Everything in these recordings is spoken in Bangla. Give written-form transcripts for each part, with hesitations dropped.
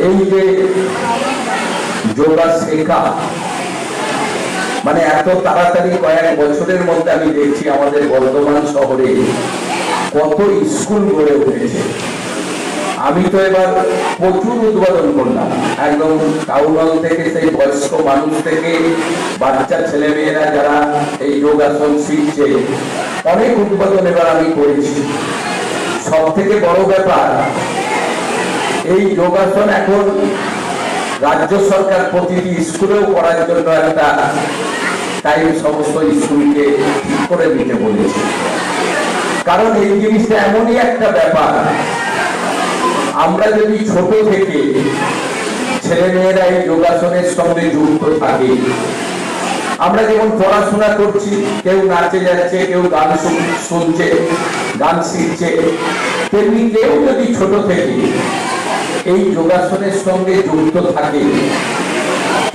এই যে যোগা শেখা মানে এত তাড়াতাড়ি কয়েক বছরের মধ্যে আমি দেখছি আমাদের বর্ধমান শহরে কত স্কুল গড়ে উঠেছে। আমি তো এবার প্রচুর উদ্বোধন করলাম, একদম টাউন হল থেকে সেই বয়স্ক মানুষ থেকে বাচ্চা ছেলেমেয়েরা যারা এই যোগাসন শিখছে অনেক উদ্বোধন এবার আমি করেছি। সব থেকে বড় ব্যাপার, এই যোগাসন এখন রাজ্য সরকার প্রতিটি স্কুলেও করার জন্য একটা টাইম সমস্ত স্কুলকে ঠিক করে দিতে বলেছে। কারণ এই জিনিসটা এমনই একটা ব্যাপার, আমরা যদি ছোট থেকে ছেলেমেয়েরা এই যোগাসনের সঙ্গে যুক্ত থাকে, আমরা যেমন পড়াশোনা করছি, কেউ নাচে যাচ্ছে, কেউ গান শুনছে, গান শিখছে, তেমনি কেউ যদি ছোট থেকে এই যোগাসনের সঙ্গে যুক্ত থাকে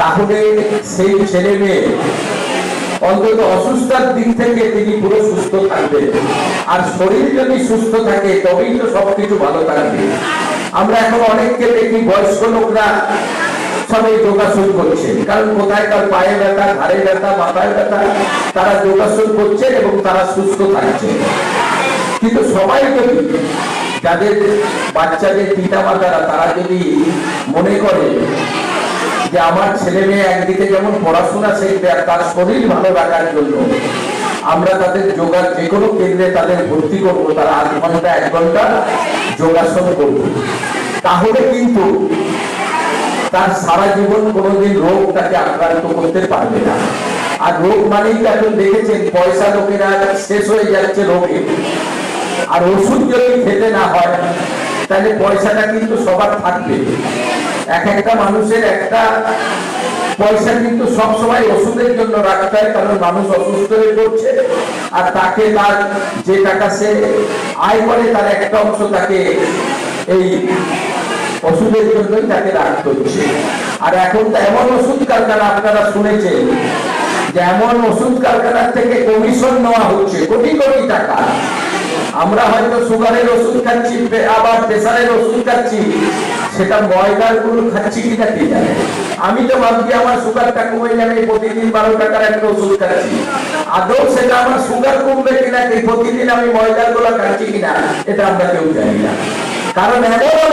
তাহলে সেই ছেলে মেয়ে অন্তত অসুস্থতার দিক থেকে তিনি পুরো সুস্থ থাকবেন। আর শরীর যদি সুস্থ থাকে তবেই তো সবকিছু ভালো থাকবে। আমরা এখন অনেককে দেখি বয়স্ক লোকরা সবাই যোগাসন করছে, কারণ কোথায় তার পায়ে ব্যথা, ঘাড়ে ব্যথা, মাথায় ব্যথা, তারা যোগাসন করছে এবং তারা সুস্থ থাকছে। কিন্তু সবাই যদি, যাদের বাচ্চাদের পিতা মাতারা তারা যদি মনে করে যে আমার ছেলে মেয়ে একদিকে যেমন পড়াশোনা শিখবে আর তার শরীর ভালো রাখার জন্য আমরা তাদের যোগার যে কোনো কেন্দ্রে তাদের ভর্তি করবো, তারা 8 ঘন্টা 1 ঘন্টা যোগাসন করব, তাহলে কিন্তু তার সারা জীবন কোনোদিন রোগ তাকে আক্রান্ত করতে পারবে না। আর রোগ মানেই তো এখন দেখেছেন পয়সা লোকেরা শেষ হয়ে যাচ্ছে রোগে, আর ওষুধ যদি খেতে না হয় তাহলে পয়সাটা কিন্তু সবার থাকবে। একটা মানুষের একটা পয়সা কিন্তু সবসময় ওষুধের জন্য রাখতে হয়, কারণ মানুষ অসুস্থ হয়ে পড়ছে আর তাকে তার যে টাকা সে আয় করে তার একটা অংশ তাকে এই ওষুধের জন্যই তাকে রাখতে হচ্ছে। আর এখন তো এমন ওষুধ কারখানা, আপনারা শুনেছেন যে এমন ওষুধ কারখানার থেকে কমিশন নেওয়া হচ্ছে কোটি কোটি টাকা। আমরা হয়তো সুগারের ওষুধ খাচ্ছি, আবার প্রেসারের ওষুধ খাচ্ছি, সেটা ময়দার গুলো খাচ্ছি কিনা কে জানে। আমি তো ভাবছি আমার সুগারটা কমে যাবে, প্রতিদিন 12 টাকার একটা ওষুধ খাচ্ছি, আদৌ সেটা আমার সুগার কমবে কিনা, প্রতিদিন আমি ময়দার গুলো খাচ্ছি কিনা, এটা আমরা কেউ জানি না। কারণ এমন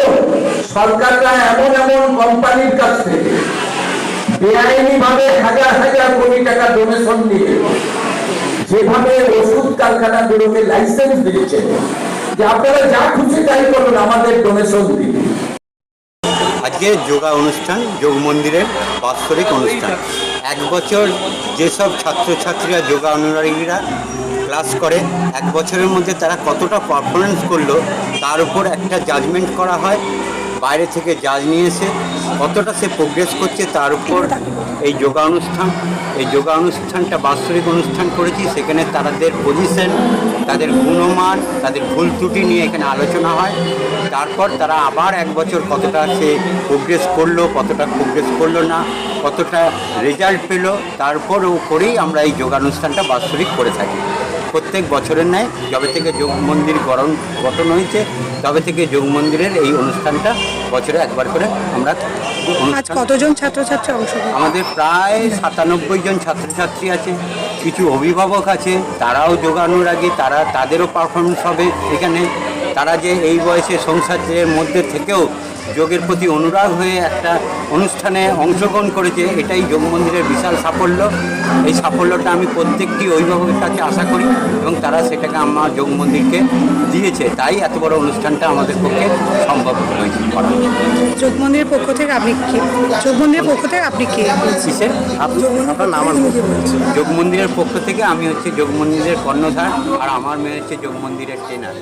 সরকাররা এমন এমন কোম্পানির কাছ থেকে বেআইনি ভাবে হাজার হাজার কোটি টাকা ডোনেশন দিয়ে যেভাবে ওষুধ কারখানাগুলোকে লাইসেন্স দিচ্ছে যে আপনারা যা খুশি তাই করুন, আমাদের ডোনেশন দিন। আজকে যোগা অনুষ্ঠান, যোগ মন্দিরের বাৎসরিক অনুষ্ঠান। 1 বছর যেসব ছাত্রছাত্রীরা যোগা অনুরাগীরা ক্লাস করে 1 বছরের মধ্যে তারা কতটা পারফরমেন্স করলো তার উপর একটা জাজমেন্ট করা হয়। বাইরে থেকে জাজ নিয়ে এসে কতটা সে প্রোগ্রেস করছে তার উপর এই যোগা অনুষ্ঠান। এই যোগা অনুষ্ঠানটা বাৎসরিক অনুষ্ঠান করেছি, সেখানে তাদের পজিশন, তাদের গুণমান, তাদের ভুল ত্রুটি নিয়ে এখানে আলোচনা হয়। তারপর তারা আবার 1 বছর কতটা সে প্রোগ্রেস করলো, কতটা প্রোগ্রেস করলো না, কতটা রেজাল্ট পেলো, তারপর করেই আমরা এই যোগানুষ্ঠানটা বাৎসরিক করে থাকি। প্রত্যেক বছরের ন্যায় যবে থেকে যোগ মন্দির গঠন হয়েছে তবে থেকে যোগ মন্দিরের এই অনুষ্ঠানটা বছরে একবার করে আমরা। আজ কতজন ছাত্রছাত্রী অংশগ্রহণ? আমাদের প্রায় 97 জন ছাত্রছাত্রী আছে, কিছু অভিভাবক আছে, তারাও যোগানুরাগী, তাদেরও পারফরমেন্স হবে এখানে। তারা যে এই বয়সে সংসারের মধ্যে থেকেও যোগের প্রতি অনুরাগ হয়ে একটা অনুষ্ঠানে অংশগ্রহণ করেছে, এটাই যোগ মন্দিরের বিশাল সাফল্য। এই সাফল্যটা আমি প্রত্যেকটি অভিভাবকের কাছে আশা করি এবং তারা সেটাকে আমার যোগ মন্দিরকে দিয়েছে, তাই এত বড় অনুষ্ঠানটা আমাদের পক্ষে সম্ভব হয়েছে করা। যোগ মন্দিরের পক্ষ থেকে আপনি কি, যোগ মন্দিরের পক্ষ থেকে আপনি কে কিসের আপনার নাম? যোগ মন্দিরের পক্ষ থেকে আমি হচ্ছে যোগ মন্দিরের কর্ণধার, আর আমার মেয়ে হচ্ছে যোগ মন্দিরের ট্রেনার।